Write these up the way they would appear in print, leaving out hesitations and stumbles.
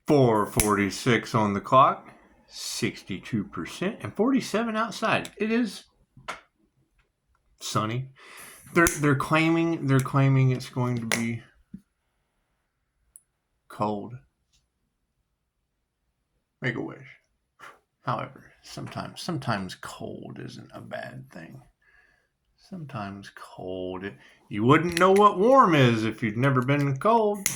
4:46 on the clock, 62% and 47 outside. It is sunny. They're claiming it's going to be cold. Make a wish. However, sometimes cold isn't a bad thing. Sometimes cold. You wouldn't know what warm is if you'd never been cold.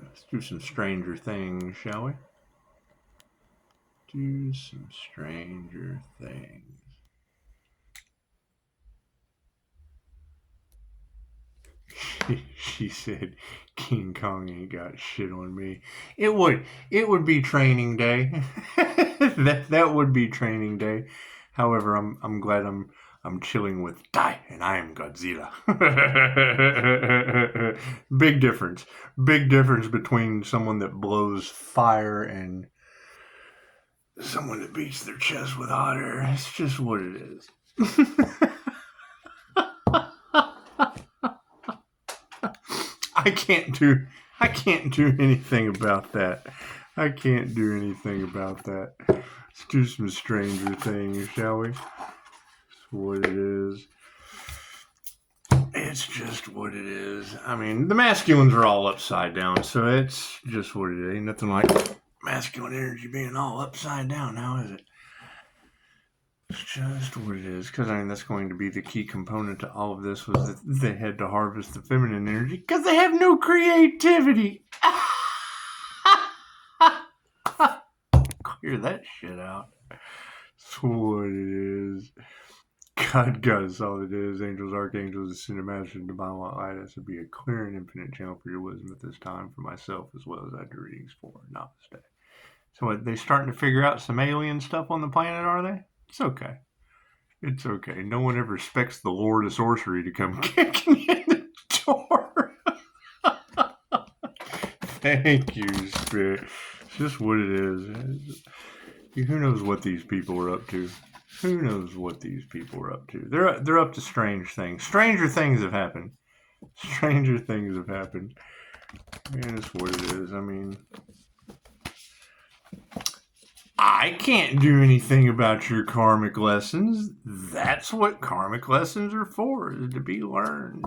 Let's do some Stranger Things, shall we? Do some Stranger Things. She said, King Kong ain't got shit on me. It would be training day. that would be training day. However, I'm glad I'm chilling with Die, and I am Godzilla. Big difference. Big difference between someone that blows fire and someone that beats their chest with hot air. It's just what it is. I can't do anything about that. I can't do anything about that. Let's do some Stranger Things, shall we? That's what it is. It's just what it is. I mean, the masculines are all upside down, so it's just what it is. Ain't nothing like masculine energy being all upside down now, is it? It's just what it is. Because, I mean, that's going to be the key component to all of this, was that they had to harvest the feminine energy because they have no creativity. Clear that shit out. That's what it is. God got us all it is. Angels, archangels, ascended masters, and divine light. This would be a clear and infinite channel for your wisdom at this time for myself as well as I do readings for. Namaste. So what, they starting to figure out some alien stuff on the planet, are they? It's okay. It's okay. No one ever expects the Lord of Sorcery to come kicking in the door. Thank you, Spirit. It's just what it is. Who knows what these people are up to? Who knows what these people are up to? They're up to strange things. Stranger things have happened. Stranger things have happened. And it's what it is. I mean, I can't do anything about your karmic lessons. That's what karmic lessons are for, is to be learned.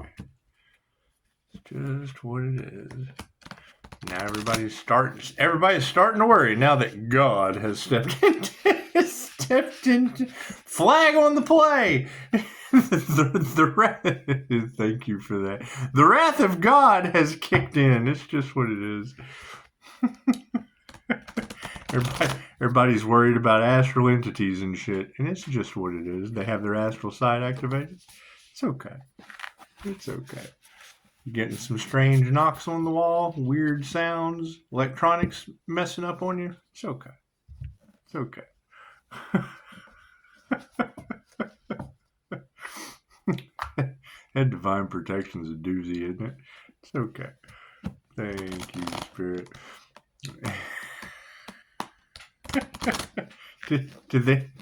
It's just what it is. Now everybody's starting to worry now that God has stepped into flag on the play. the wrath, thank you for that. The wrath of God has kicked in. It's just what it is. Everybody's worried about astral entities and shit, and it's just what it is. They have their astral side activated. It's okay. It's okay. Getting some strange knocks on the wall, weird sounds, electronics messing up on you. It's okay. It's okay. That divine protection's a doozy, isn't it? It's okay. Thank you, Spirit. Did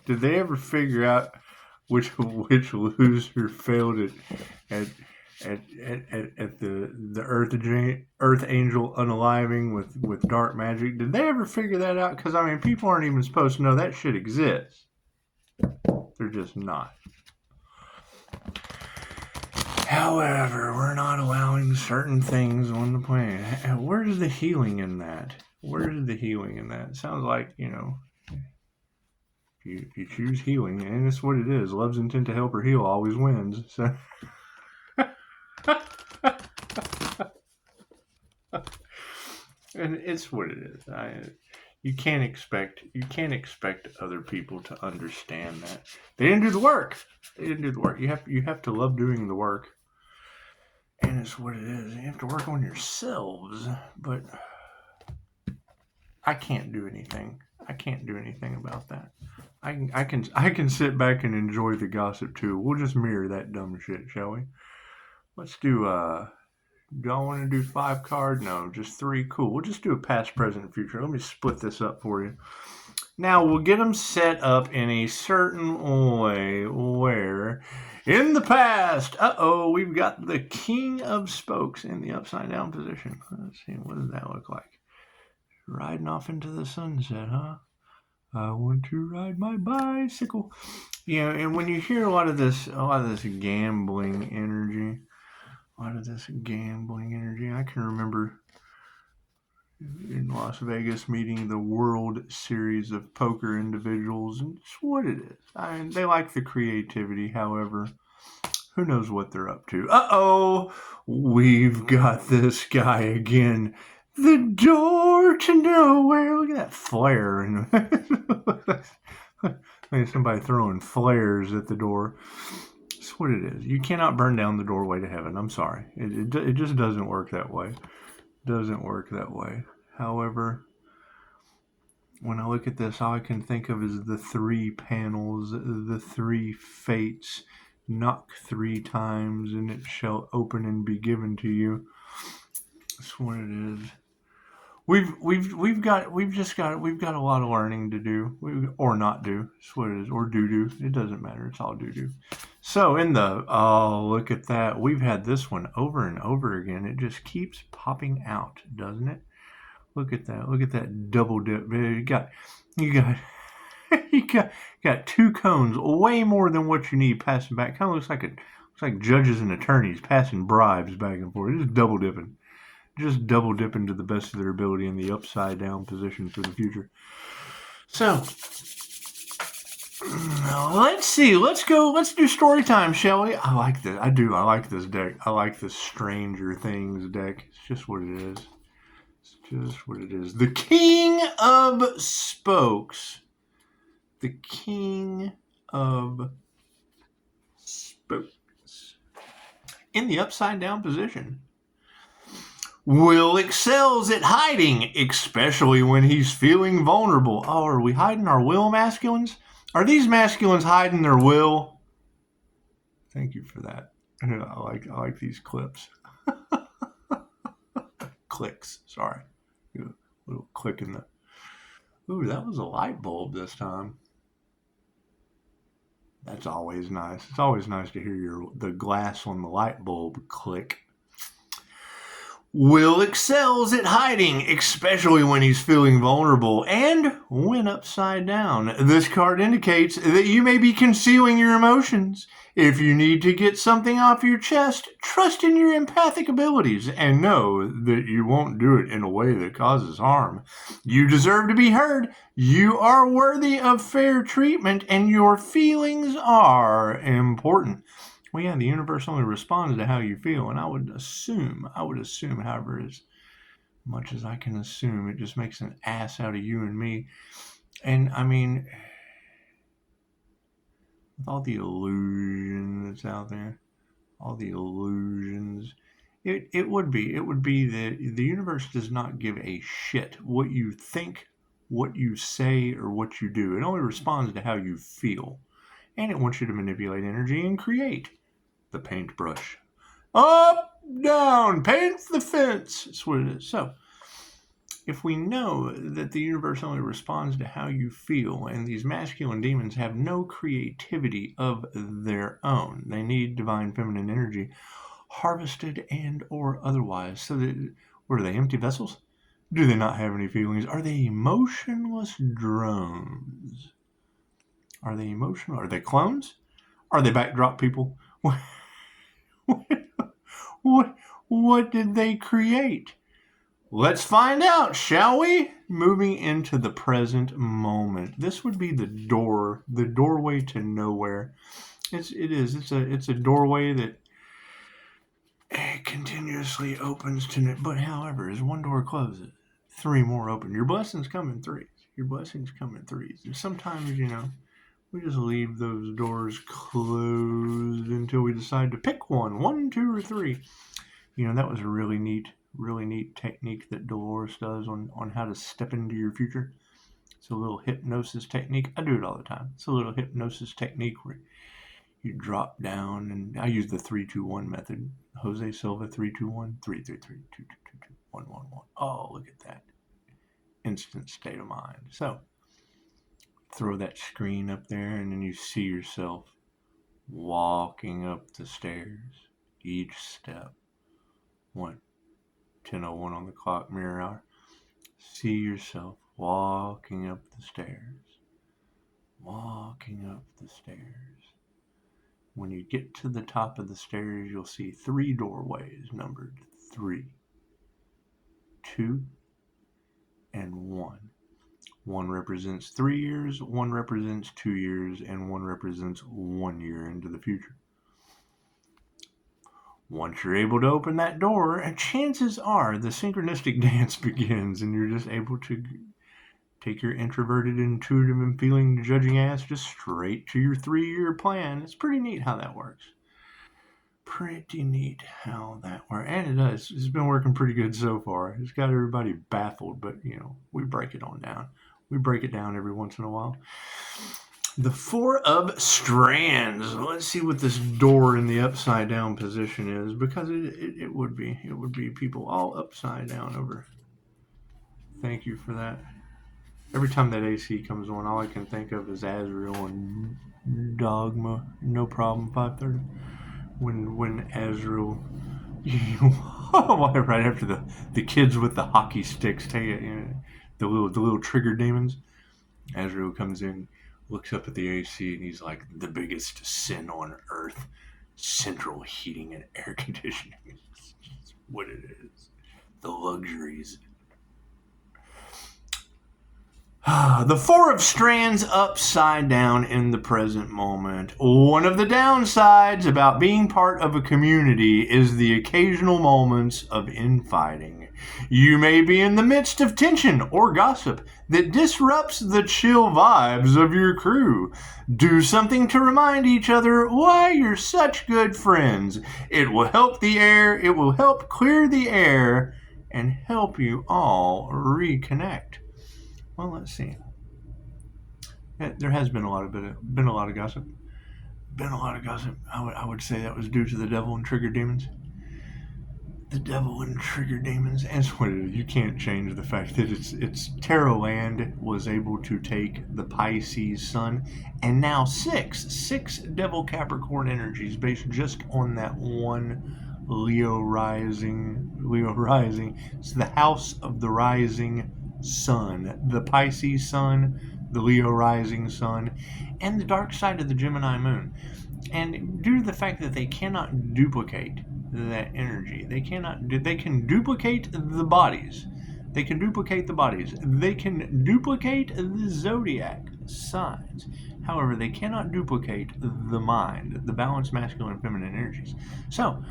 they ever figure out which loser failed at the Earth Angel unaliving with dark magic? Did they ever figure that out? Because, I mean, people aren't even supposed to know that shit exists. They're just not. However, we're not allowing certain things on the planet. Where's the healing in that? Where's the healing in that? It sounds like, you know, if you choose healing, and it's what it is. Love's intent to help or heal always wins. So. And it's what it is. You can't expect other people to understand that. They didn't do the work. You have to love doing the work. And it's what it is. You have to work on yourselves. But I can't do anything. I can't do anything about that. I can sit back and enjoy the gossip too. We'll just mirror that dumb shit, shall we? Let's do do I want to do 5 cards? No, just 3. Cool. We'll just do a past, present, and future. Let me split this up for you. Now, we'll get them set up in a certain way where In the past, we've got the King of Spokes in the upside down position. Let's see, what does that look like? Riding off into the sunset, huh? I want to ride my bicycle. Yeah, and when you hear a lot of this gambling energy, I can remember in Las Vegas meeting the World Series of Poker individuals, and it's what it is. I mean, they like the creativity, however, who knows what they're up to. We've got this guy again. The door to nowhere. Look at that flare. And somebody throwing flares at the door. That's what it is. You cannot burn down the doorway to heaven. I'm sorry. It just doesn't work that way. However, when I look at this, all I can think of is the 3 panels, the 3 fates. Knock 3 times, and it shall open and be given to you. That's what it is. We've got a lot of learning to do, or not do. That's what it is, or do. It doesn't matter. It's all do. So look at that. We've had this one over and over again. It just keeps popping out, doesn't it? Look at that. Look at that double dip. You got you got 2 cones, way more than what you need, passing back. Kind of looks like judges and attorneys passing bribes back and forth. Just double dipping to the best of their ability in the upside down position for the future. So let's see. Let's do story time, shall we? I like this. I do. I like this deck. I like the Stranger Things deck. It's just what it is. The King of Spokes. The King of Spokes. In the upside down position. Will excels at hiding, especially when he's feeling vulnerable. Oh, are we hiding our will, masculines? Are these masculines hiding their will? Thank you for that. I like these clips. Clicks, sorry. A little click in the... Ooh, that was a light bulb this time. That's always nice. It's always nice to hear the glass on the light bulb click. Will excels at hiding, especially when he's feeling vulnerable and when upside down. This card indicates that you may be concealing your emotions. If you need to get something off your chest, trust in your empathic abilities and know that you won't do it in a way that causes harm. You deserve to be heard. You are worthy of fair treatment, and your feelings are important. Well, yeah, the universe only responds to how you feel, and I would assume, however, as much as I can assume, it just makes an ass out of you and me. And I mean, with all the illusion that's out there, all the illusions, it would be that the universe does not give a shit what you think, what you say, or what you do. It only responds to how you feel, and it wants you to manipulate energy and create. The paintbrush. Up, down, paint the fence. That's what it is. So, if we know that the universe only responds to how you feel, and these masculine demons have no creativity of their own, they need divine feminine energy, harvested and or otherwise. So, what are they, empty vessels? Do they not have any feelings? Are they emotionless drones? Are they emotional? Are they clones? Are they backdrop people? What did they create? Let's find out, shall we? Moving into the present moment. This would be the doorway to nowhere. It's a doorway that continuously opens to, but however, as one door closes, 3 more open. Your blessings come in threes. And sometimes, we just leave those doors closed until we decide to pick one, 1, 2, or 3. That was a really neat technique that Dolores does on how to step into your future. It's a little hypnosis technique. I do it all the time. It's a little hypnosis technique where you drop down, and I use the 3-2-1 method. Jose Silva, 3-2-1, 3-3-3, 2-2-2-2, 1-1-1. Oh, look at that. Instant state of mind. So, throw that screen up there, and then you see yourself walking up the stairs. Each step. 10:01 on the clock, mirror hour. See yourself walking up the stairs. Walking up the stairs. When you get to the top of the stairs, you'll see 3 doorways numbered 3, 2, and 1. 1 represents 3 years, 1 represents 2 years, and 1 represents 1 year into the future. Once you're able to open that door, and chances are the synchronistic dance begins, and you're just able to take your introverted, intuitive, and feeling judging ass just straight to your 3-year plan. It's pretty neat how that works. Pretty neat how that works. And it does. It's been working pretty good so far. It's got everybody baffled, but, we break it on down. We break it down every once in a while. The 4 of Strands. Let's see what this door in the upside down position is, because it would be. It would be people all upside down over. Thank you for that. Every time that AC comes on, all I can think of is Azrael and Dogma. No problem, 5:30. When Azrael, right after the kids with the hockey sticks take it, the little trigger demons. Azrael comes in, looks up at the AC, and he's like, the biggest sin on earth, central heating and air conditioning. It's what it is. The luxuries. The 4 of Strands upside down in the present moment. One of the downsides about being part of a community is the occasional moments of infighting. You may be in the midst of tension or gossip that disrupts the chill vibes of your crew. Do something to remind each other why you're such good friends. It will help clear the air and help you all reconnect. Well, let's see. There has been a lot of gossip. I would say that was due to the devil and trigger demons. The devil and trigger demons. And it's what it is. You can't change the fact that it's Tarot Land was able to take the Pisces sun, and now six devil Capricorn energies based just on that one Leo rising. It's the house of the rising sun, the Pisces sun, the Leo rising sun, and the dark side of the Gemini moon. And due to the fact that they cannot duplicate that energy, they can duplicate the bodies. They can duplicate the zodiac signs. However, they cannot duplicate the mind, the balanced masculine and feminine energies. So,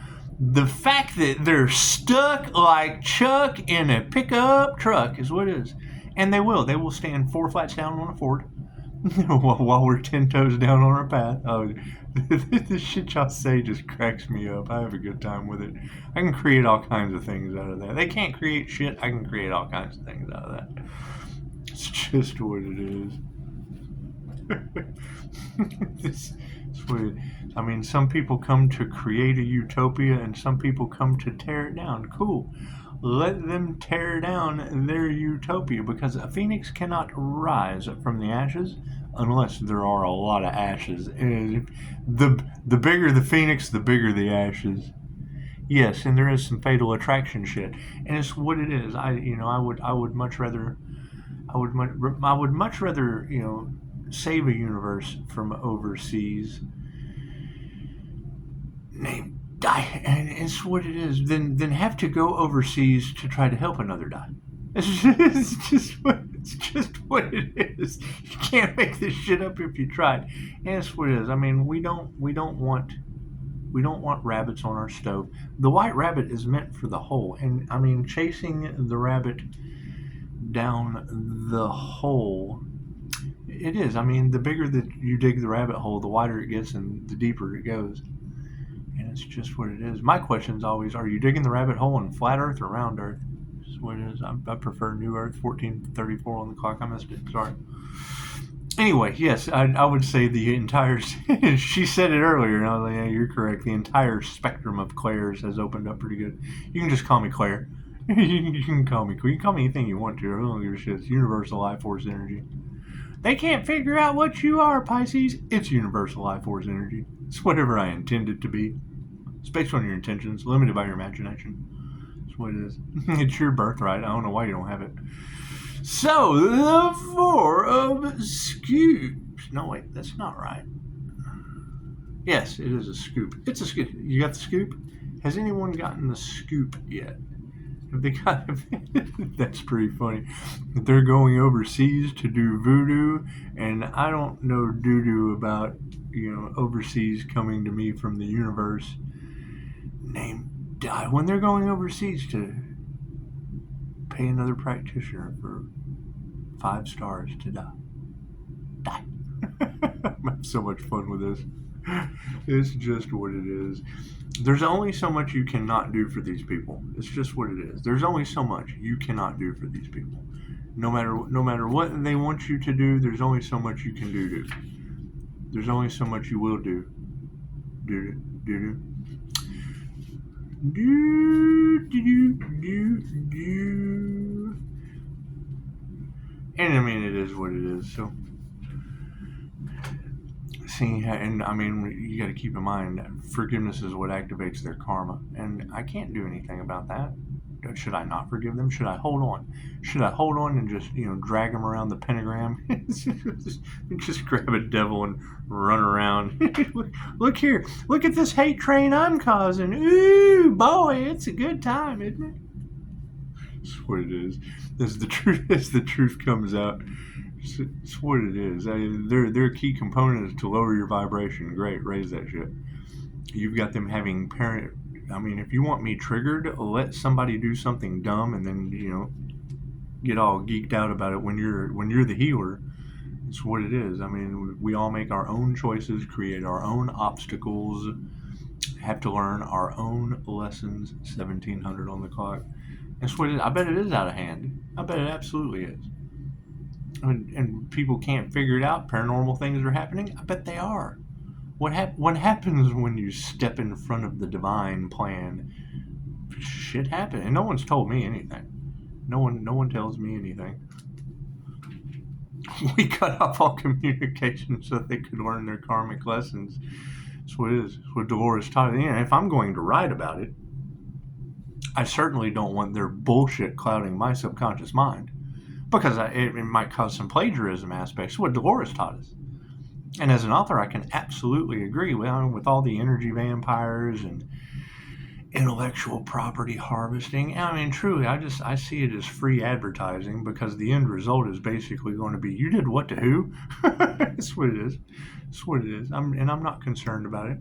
the fact that they're stuck like Chuck in a pickup truck is what it is. And they will stand 4 flats down on a Ford while we're 10 toes down on our path. Oh, the shit y'all say just cracks me up. I have a good time with it. I can create all kinds of things out of that. They can't create shit. I can create all kinds of things out of that. It's just what it is. I mean, some people come to create a utopia and some people come to tear it down. Cool. Let them tear down their utopia, because a phoenix cannot rise from the ashes unless there are a lot of ashes. And the bigger the phoenix, the bigger the ashes. Yes, and there is some fatal attraction shit, and it's what it is. I would much rather save a universe from overseas. Die, and it's what it is. Then have to go overseas to try to help another die. It's just what it is. You can't make this shit up if you tried. And it's what it is. I mean, we don't want rabbits on our stove. The white rabbit is meant for the hole, and I mean, chasing the rabbit down the hole. It is. I mean, the bigger that you dig the rabbit hole, the wider it gets and the deeper it goes. And it's just what it is. My question is always, are you digging the rabbit hole in flat earth or round earth? That's what it is. I prefer new earth, 1434 on the clock. I missed it. Sorry. Anyway, yes, I would say the entire... she said it earlier, and I was like, yeah, you're correct. The entire spectrum of Claires has opened up pretty good. You can just call me Claire. You can call me anything you want to. I don't give a shit. It's universal life force energy. They can't figure out what you are, Pisces. It's universal life force energy. It's whatever I intend it to be. It's based on your intentions, limited by your imagination. That's what it is. It's your birthright. I don't know why you don't have it. So, the Four of Scoops. No, wait, that's not right. Yes, it is a scoop. It's a scoop. You got the scoop? Has anyone gotten the scoop yet? Have they got? That's pretty funny. They're going overseas to do voodoo, and I don't know doo-doo about overseas coming to me from the universe. Name die when they're going overseas to pay another practitioner for 5 stars to die. I'm having so much fun with this. It's just what it is. There's only so much you cannot do for these people. It's just what it is. There's only so much you cannot do for these people. No matter what they want you to do, there's only so much you can do. There's only so much you will do. Do. And I mean, it is what it is. So, and I mean, you got to keep in mind, forgiveness is what activates their karma, and I can't do anything about that. Should I not forgive them? Should I hold on? Should I hold on and just drag them around the pentagram? just grab a devil and run around. Look here, look at this hate train I'm causing. Ooh, boy, it's a good time, isn't it? That's what it is. As the truth comes out, it's what it is. They're a key component to lower your vibration. Great, raise that shit. You've got them having parent. I mean, if you want me triggered, let somebody do something dumb, and then get all geeked out about it when you're the healer. It's what it is. I mean, we all make our own choices, create our own obstacles, have to learn our own lessons. 1700 on the clock. That's what it is. I bet it is out of hand. I bet it absolutely is. And people can't figure it out. Paranormal things are happening. I bet they are. What happens when you step in front of the divine plan? Shit happens, and no one's told me anything. No one tells me anything. We cut off all communication so they could learn their karmic lessons. That's what it is. That's what Dolores taught me. And if I'm going to write about it, I certainly don't want their bullshit clouding my subconscious mind, because it might cause some plagiarism aspects. What Dolores taught us. And as an author, I can absolutely agree with all the energy vampires and intellectual property harvesting. I mean, truly, I see it as free advertising, because the end result is basically going to be, you did what to who? That's what it is. That's what it is. I'm not concerned about it,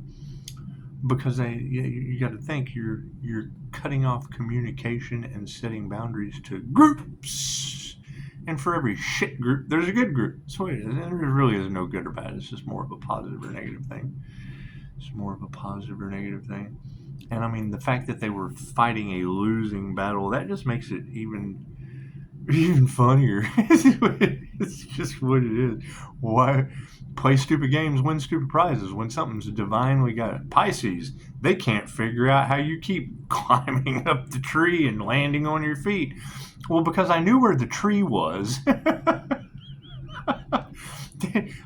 because you got to think you're cutting off communication and setting boundaries to groups. And for every shit group, there's a good group. So it is. And there really is no good or bad. It's just more of a positive or negative thing. It's more of a positive or negative thing. And I mean, the fact that they were fighting a losing battle, that just makes it even funnier. It's just what it is. Why play stupid games, win stupid prizes when something's divinely got Pisces? They can't figure out how you keep climbing up the tree and landing on your feet. Well, because I knew where the tree was.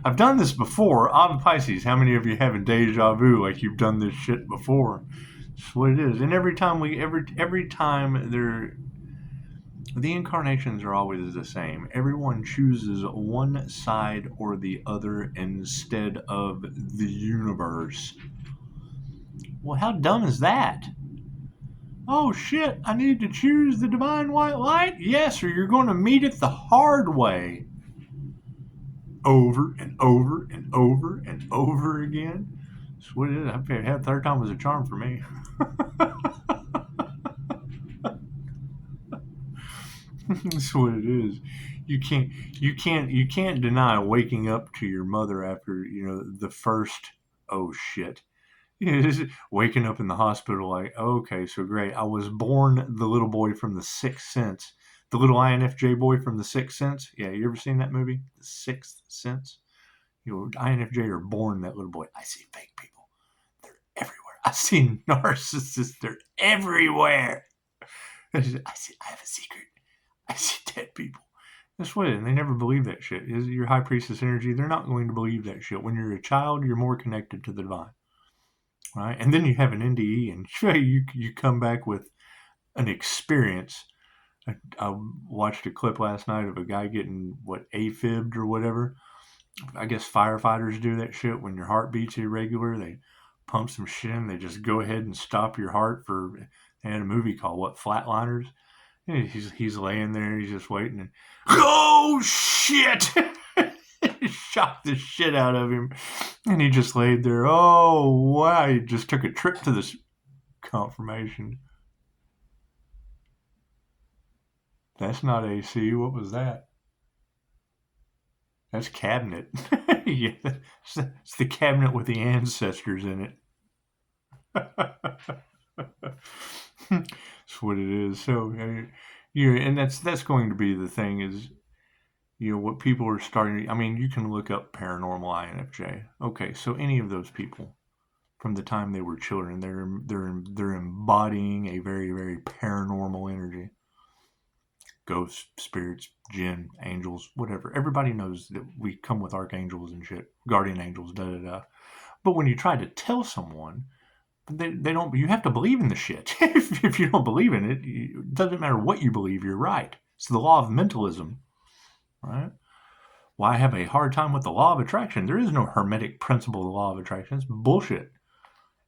I've done this before. I'm Pisces. How many of you have a deja vu, like you've done this shit before? That's what it is. And every time the incarnations are always the same. Everyone chooses one side or the other instead of the universe. Well, how dumb is that? Oh shit, I need to choose the divine white light? Yes, or you're going to meet it the hard way. Over and over and over and over again. That's what it is. I've had third time was a charm for me. That's what it is. You can't deny waking up to your mother after, the first, oh shit. Just waking up in the hospital like, okay, so great. I was born the little boy from The Sixth Sense. The little INFJ boy from The Sixth Sense. Yeah, you ever seen that movie? The Sixth Sense? INFJ are born that little boy. I see fake people. They're everywhere. I see narcissists. They're everywhere. I have a secret. I see dead people. That's what it is. And they never believe that shit. Is your high priestess energy, they're not going to believe that shit. When you're a child, you're more connected to the divine. Right? And then you have an NDE and you come back with an experience. I watched a clip last night of a guy getting AFib or whatever. I guess firefighters do that shit when your heart beats irregular. They pump some shit in. They just go ahead and stop your heart for. They had a movie called Flatliners. And he's laying there. He's just waiting. And, oh shit! He shocked the shit out of him, and he just laid there. Oh wow! He just took a trip to this confirmation. That's not AC. What was that? That's cabinet. Yeah, it's the cabinet with the ancestors in it. That's what it is. So, and that's going to be the thing is, what people are starting. I mean, you can look up paranormal INFJ. Okay, so any of those people, from the time they were children, they're embodying a very, very paranormal energy. Ghosts, spirits, jinn, angels, whatever. Everybody knows that we come with archangels and shit, guardian angels, da da da. But when you try to tell someone, they don't. You have to believe in the shit. If you don't believe in it, it doesn't matter what you believe. You're right. It's the law of mentalism, right? Well, I have a hard time with the law of attraction. There is no hermetic principle of the law of attraction. It's bullshit.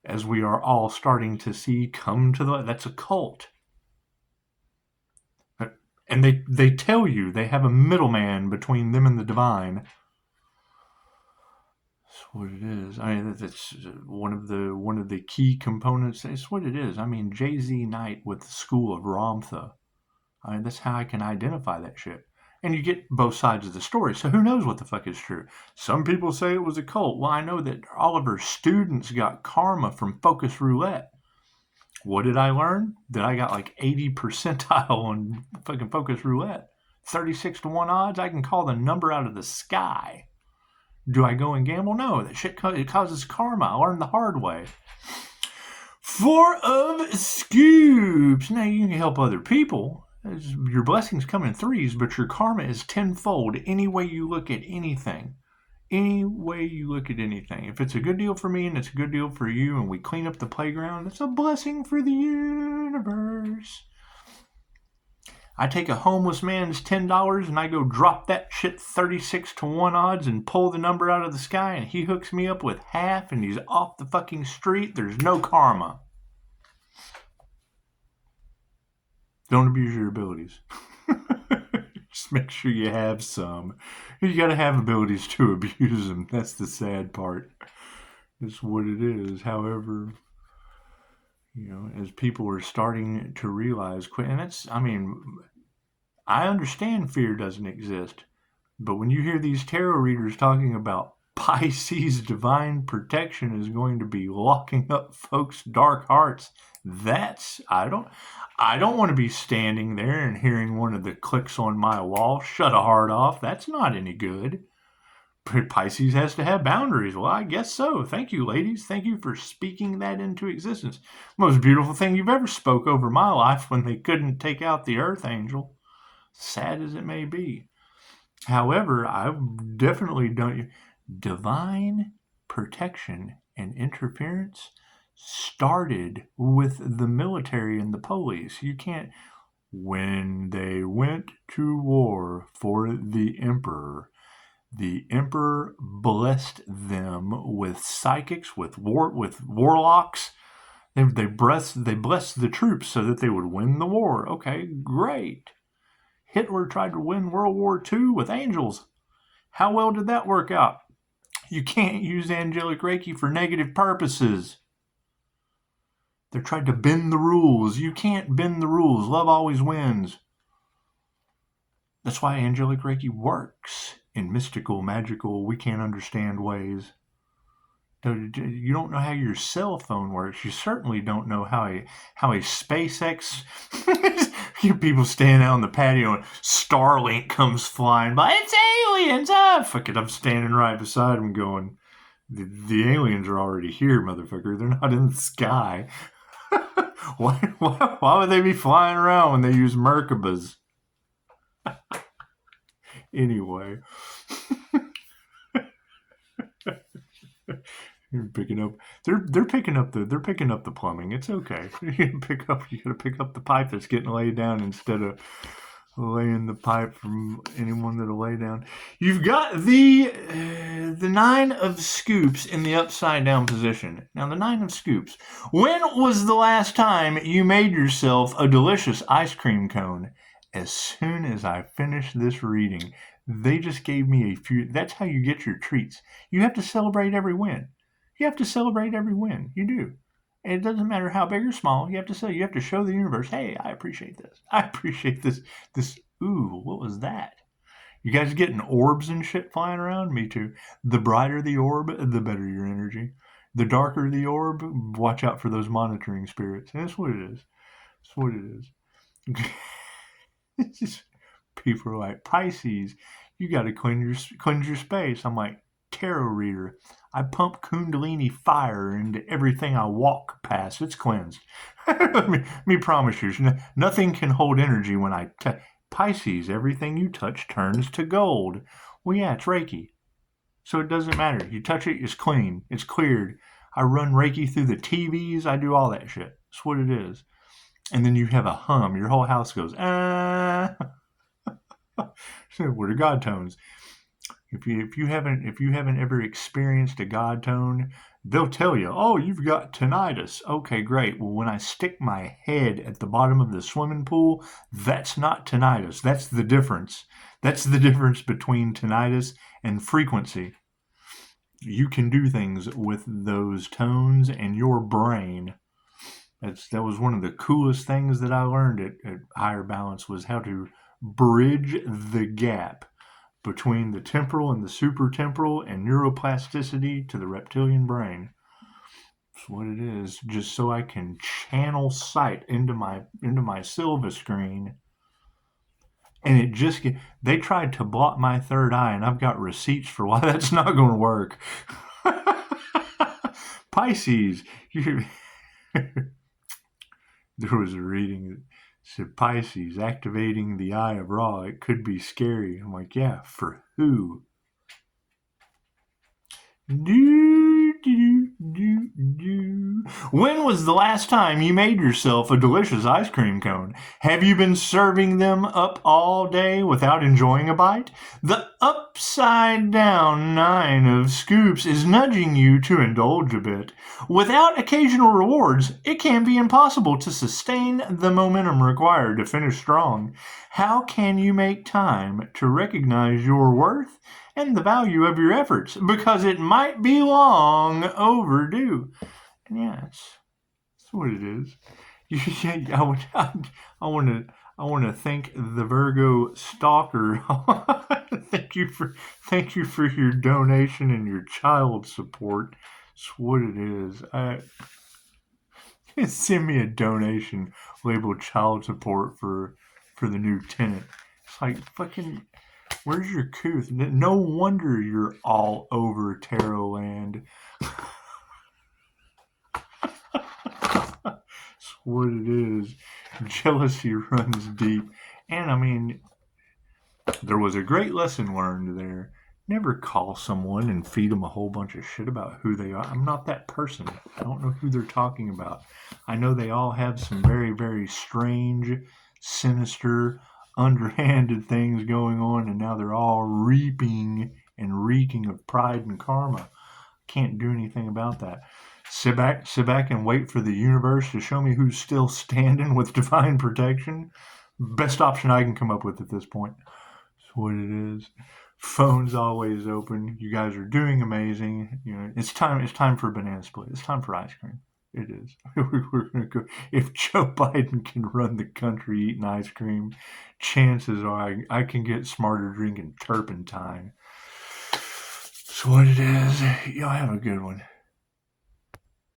As we are all starting to see come to that's a cult. And they tell you they have a middleman between them and the divine. That's what it is. I mean, that's one of the key components. It's what it is. I mean, Jay-Z Knight with the School of Ramtha. I mean, that's how I can identify that shit. And you get both sides of the story, so who knows what the fuck is true. Some people say it was a cult. Well, I know that Oliver's students got karma from Focus Roulette. What did I learn? That I got like 80 percentile on fucking Focus Roulette. 36 to 1 odds, I can call the number out of the sky. Do I go and gamble? No, that shit it causes karma. I learned the hard way. 4 of Scoops. Now you can help other people. Your blessings come in threes, but your karma is tenfold any way you look at anything. Any way you look at anything. If it's a good deal for me and it's a good deal for you and we clean up the playground, it's a blessing for the universe. I take a homeless man's $10 and I go drop that shit 36 to 1 odds and pull the number out of the sky and he hooks me up with half and he's off the fucking street. There's no karma. Don't abuse your abilities. Just make sure you have some. You gotta have abilities to abuse them. That's the sad part. It's what it is. However, as people are starting to realize, and I understand fear doesn't exist, but when you hear these tarot readers talking about Pisces divine protection is going to be locking up folks' dark hearts, I don't want to be standing there and hearing one of the clicks on my wall, shut a heart off. That's not any good. Pisces has to have boundaries. Well, I guess so. Thank you, ladies. Thank you for speaking that into existence. Most beautiful thing you've ever spoke over my life when they couldn't take out the earth angel. Sad as it may be. However, I definitely don't. Divine protection and interference started with the military and the police. You can't. When they went to war for the emperor blessed them with psychics, with warlocks. They blessed the troops so that they would win the war. Okay, great. Hitler tried to win World War II with angels. How well did that work out? You can't use angelic Reiki for negative purposes. They're trying to bend the rules. You can't bend the rules. Love always wins. That's why angelic Reiki works in mystical, magical, we can't understand ways. You don't know how your cell phone works. You certainly don't know how a SpaceX. People standing out on the patio and Starlink comes flying by. It's aliens! Ah, fuck it. I'm standing right beside them going, the aliens are already here, motherfucker. They're not in the sky. Why would they be flying around when they use Merkabas? Anyway, you're picking up. They're picking up the plumbing. It's okay. You gotta pick up the pipe that's getting laid down instead of laying the pipe from anyone that'll lay down. You've got the nine of scoops in the upside down position. Now the nine of scoops. When was the last time you made yourself a delicious ice cream cone? As soon as I finished this reading, they just gave me a few. That's how you get your treats. You have to celebrate every win. You have to celebrate every win. You do. And it doesn't matter how big or small. You have to say. You have to show the universe, hey, I appreciate this. I appreciate this. Ooh, what was that? You guys getting orbs and shit flying around? Me too. The brighter the orb, the better your energy. The darker the orb, watch out for those monitoring spirits. And that's what it is. That's what it is. It's just, people are like, Pisces, you got to cleanse your space. I'm like, tarot reader. I pump Kundalini fire into everything I walk past. It's cleansed. me promise you, nothing can hold energy when I Pisces, everything you touch turns to gold. Well, yeah, it's Reiki. So it doesn't matter. You touch it, it's clean. It's cleared. I run Reiki through the TVs. I do all that shit. That's what it is. And then you have a hum. Your whole house goes, ah. So what are God tones? If you haven't ever experienced a God tone, they'll tell you, oh, you've got tinnitus. Okay, great. Well, when I stick my head at the bottom of the swimming pool, that's not tinnitus. That's the difference. That's the difference between tinnitus and frequency. You can do things with those tones and your brain. That was one of the coolest things that I learned at Higher Balance, was how to bridge the gap between the temporal and the supratemporal and neuroplasticity to the reptilian brain. That's what it is. Just so I can channel sight into my Silva screen. And they tried to block my third eye, and I've got receipts for why that's not going to work. Pisces, there was a reading that said, Pisces, activating the eye of Ra, it could be scary. I'm like, yeah, for who? When was the last time you made yourself a delicious ice cream cone? Have you been serving them up all day without enjoying a bite? The upside down nine of scoops is nudging you to indulge a bit. Without occasional rewards, it can be impossible to sustain the momentum required to finish strong. How can you make time to recognize your worth and the value of your efforts? Because it might be long overdue. And yeah, that's what it is. I want to thank the Virgo stalker. Thank you for your donation and your child support. That's what it is. Send me a donation labeled child support for the new tenant. It's like, fucking, where's your couth? No wonder you're all over tarot land. That's what it is. Jealousy runs deep. And I mean, there was a great lesson learned there. Never call someone and feed them a whole bunch of shit about who they are. I'm not that person. I don't know who they're talking about. I know they all have some very, very strange, sinister, underhanded things going on, and now they're all reaping and reeking of pride and karma. Can't do anything about that. Sit back and wait for the universe to show me who's still standing with divine protection. Best option I can come up with at this point. That's what it is. Phone's always open. You guys are doing amazing. You know, it's time for banana split. It's time for ice cream. It is. We're gonna go. If Joe Biden can run the country eating ice cream, chances are I can get smarter drinking turpentine. That's what it is. Y'all have a good one.